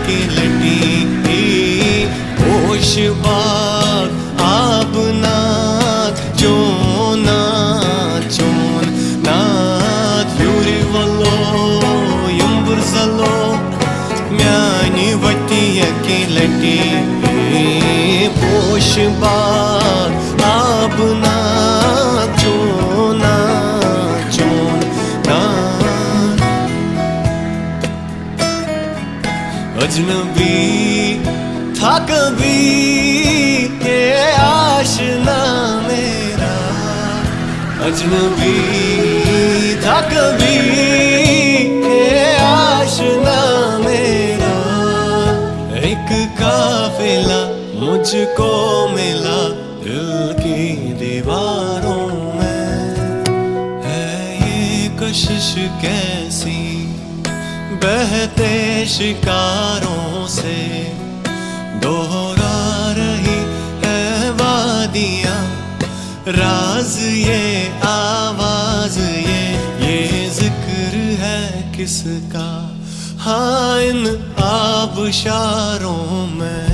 की लटी होश बाग आबना चोना चोन नाथ यूरी वलो युम्बर जलो म्यानी वटी की लटी होश बाग आबना चोना चोन अजनबी था कभी ये आशना मेरा, अजनबी था कभी ये आशना मेरा। एक काफिला मुझको मिला दिल की दीवारों में, है ये कशिश कैसी बहते शिकारों से दोहरा रही है वादियाँ, राज ये आवाज ये जिक्र है किसका, हाँ इन आबशारों में।